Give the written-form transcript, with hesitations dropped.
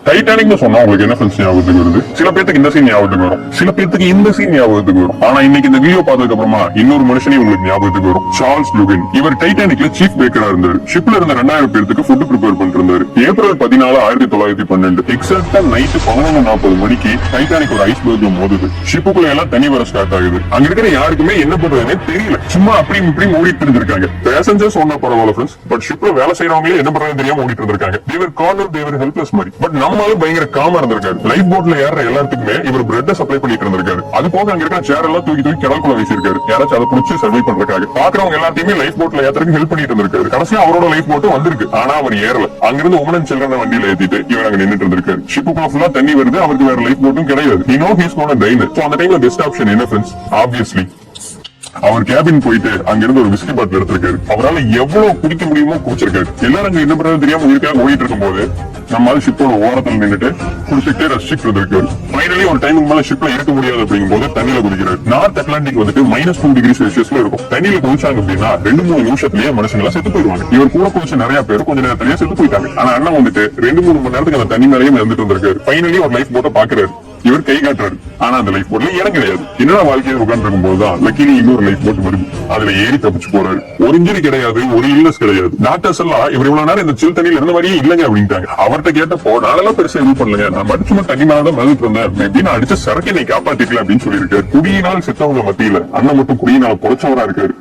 டைட்டானிக்னு சொன்னா உங்களுக்கு என்ன ஃப்ரெண்ட்ஸ் ஞாபகத்துக்கு வருது? சில பேருக்கு இந்த சீன் ஞாபகத்துக்கு வரும், சில பேருக்கு இந்த சீன் ஞாபகத்துக்கு வரும். ஆனா இன்னைக்கு இந்த வீடியோ பார்த்ததுக்கு அப்புறமா இன்னொரு மனுஷனே உங்களுக்கு ஞாபகத்துக்கு வரும். சார்ல்ஸ் லுகன். இவர் டைட்டானிக்ல சீஃப் பேக்கரா இருந்தாரு. ஷிப்ல இருந்த 2000 பேருக்கு ஃபுட் ப்ரிப்பேர் பண்ணிட்டு இருந்தாரு. ஏப்ரல் 14, 1912 எக்ஸாக்டா நைட் 11:40 மணிக்கு டைட்டானிக் ஒரு ஐஸ்பர்க்ல மோதுது. ஷிப்புக்குள்ள எல்லாம் தண்ணி வர ஸ்டார்ட் ஆகுது. அங்க இருக்கிற யாருக்குமே என்ன பண்றதுன்னே தெரியல. சும்மா அப்படி இப்படி ஓடிட்டு இருந்திருக்காங்க. பேசஞ்சர்ஸ் ஒன்னா பரவாயில்ல ஃப்ரெண்ட்ஸ், பட் ஷிப்ல வேலை செய்யறவங்களே என்ன பண்றதுன்னு தெரியாம ஓடிட்டு இருந்திருக்காங்க. தேவர் கார்னர், தேவர் ஹெல்ப்லெஸ் மாதிரி. பட் நம்மளால பயங்கர காமா இருந்திருக்காரு. லைஃப் போட்ல ஏற எல்லாத்துக்குமே இவர் பிரெட் சப்ளை பண்ணிட்டு இருந்திருக்காரு. அது போக அங்க இருக்கிற சேர் எல்லாம் தூக்கி தூக்கி கடற்குள்ள வீசிருக்காரு. யாராச்சும் அதை பிடிச்சி சர்வை பண்றதுக்காக. பாக்குறவங்க எல்லாத்தையுமே லைஃப் போட்ல ஏறதுக்கு ஹெல்ப் பண்ணிட்டு இருந்திருக்காரு. கடைசியா அவரோட லைஃப் போட்டு வந்திருக்கு. ஆனா அவர் ஏறல. அங்கிருந்து உமன் அண்ட் சில்ட்ரன் வண்டியில ஏத்திட்டு இவர் அங்க நின்னுட்டு இருந்திருக்காரு. ஷிப்புக்குள்ள ஃபுல்லா தண்ணி வருது. அவருக்கு வேற லைஃப் போட்டும் கிடையாது. He know he's gonna die. So அந்த டைம்ல பெஸ்ட் ஆப்ஷன் என்ன ஃப்ரெண்ட்ஸ்? ஆப்வியஸ்லி அவர் கேபின் போயிட்டு அங்க இருந்து ஒரு விஸ்கி பாட்டில் எடுத்திருக்காரு. அவரால் எவ்வளவு குடிக்க முடியுமோ குடிச்சிருக்காரு. எல்லாரும் அங்க என்ன பண்றது தெரியாம உயிருக்காக ஓடிட்டு இருக்கும் போது நம்மளால ஷிப்போட ஓரத்தில் நின்றுட்டு குடிச்சிட்டே ரசிச்சுட்டு இருந்திருக்காரு. ஃபைனலி ஒரு டைமுக்கு மேல ஷிப்ல இருக்க முடியாது அப்படிங்கும் போது தண்ணியில குடிக்கிறாரு. நார்த் அட்லாண்டிக் வந்துட்டு -2°C இருக்கும். தண்ணியில குடிச்சாங்க அப்படின்னா 2-3 நிமிஷத்துலயே மனுஷங்களா செத்து போயிடுவாங்க. இவர் கூட குடிச்ச நிறைய பேர் கொஞ்ச நேரத்திலேயே செத்து போயிட்டாங்க. ஆனா அண்ணன் வந்துட்டு 2-3 மணி நேரத்துக்கு அந்த தண்ணி மேலேயே இருந்துட்டு இருந்திருக்காரு. ஃபைனலி ஒரு லைஃப் போட்ட பாக்குறாரு. இவர் கை காட்டுறாரு. ஆனா அந்த லைஃப் போட்ல இடம் கிடையாது. என்னடா வாழ்க்கையை உட்கார்ந்து இருக்கும் போதுதான் லக்கிலி இன்னொரு லைஃப் போட்டு வருது. அதுல ஏறி தப்பிச்சு போறாரு. ஒரு இன்ஜுரி கிடையாது, ஒரு இல்னஸ் கிடையாது. டாக்டர்ஸ் எல்லாம் இவர் இவ்வளவு நேரம் இந்த சில் தண்ணியில இருந்த மாதிரியே இல்லங்க அப்படின்ட்டாங்க. அவர்கிட்ட கேட்டப்போ நானெல்லாம் பெருசா எதுவும் பண்ணலங்க, நான் மட்டும் தண்ணி மேலதான் மதிட்டு இருந்தேன், மேபி நான் அடிச்ச சரக்கு நீ காப்பாத்திக்கலாம் அப்படின்னு சொல்லியிருக்காரு. குடியினால் செத்தவங்க மத்தியில அண்ணன் மட்டும் குடியினால பொழைச்சவரா இருக்காரு.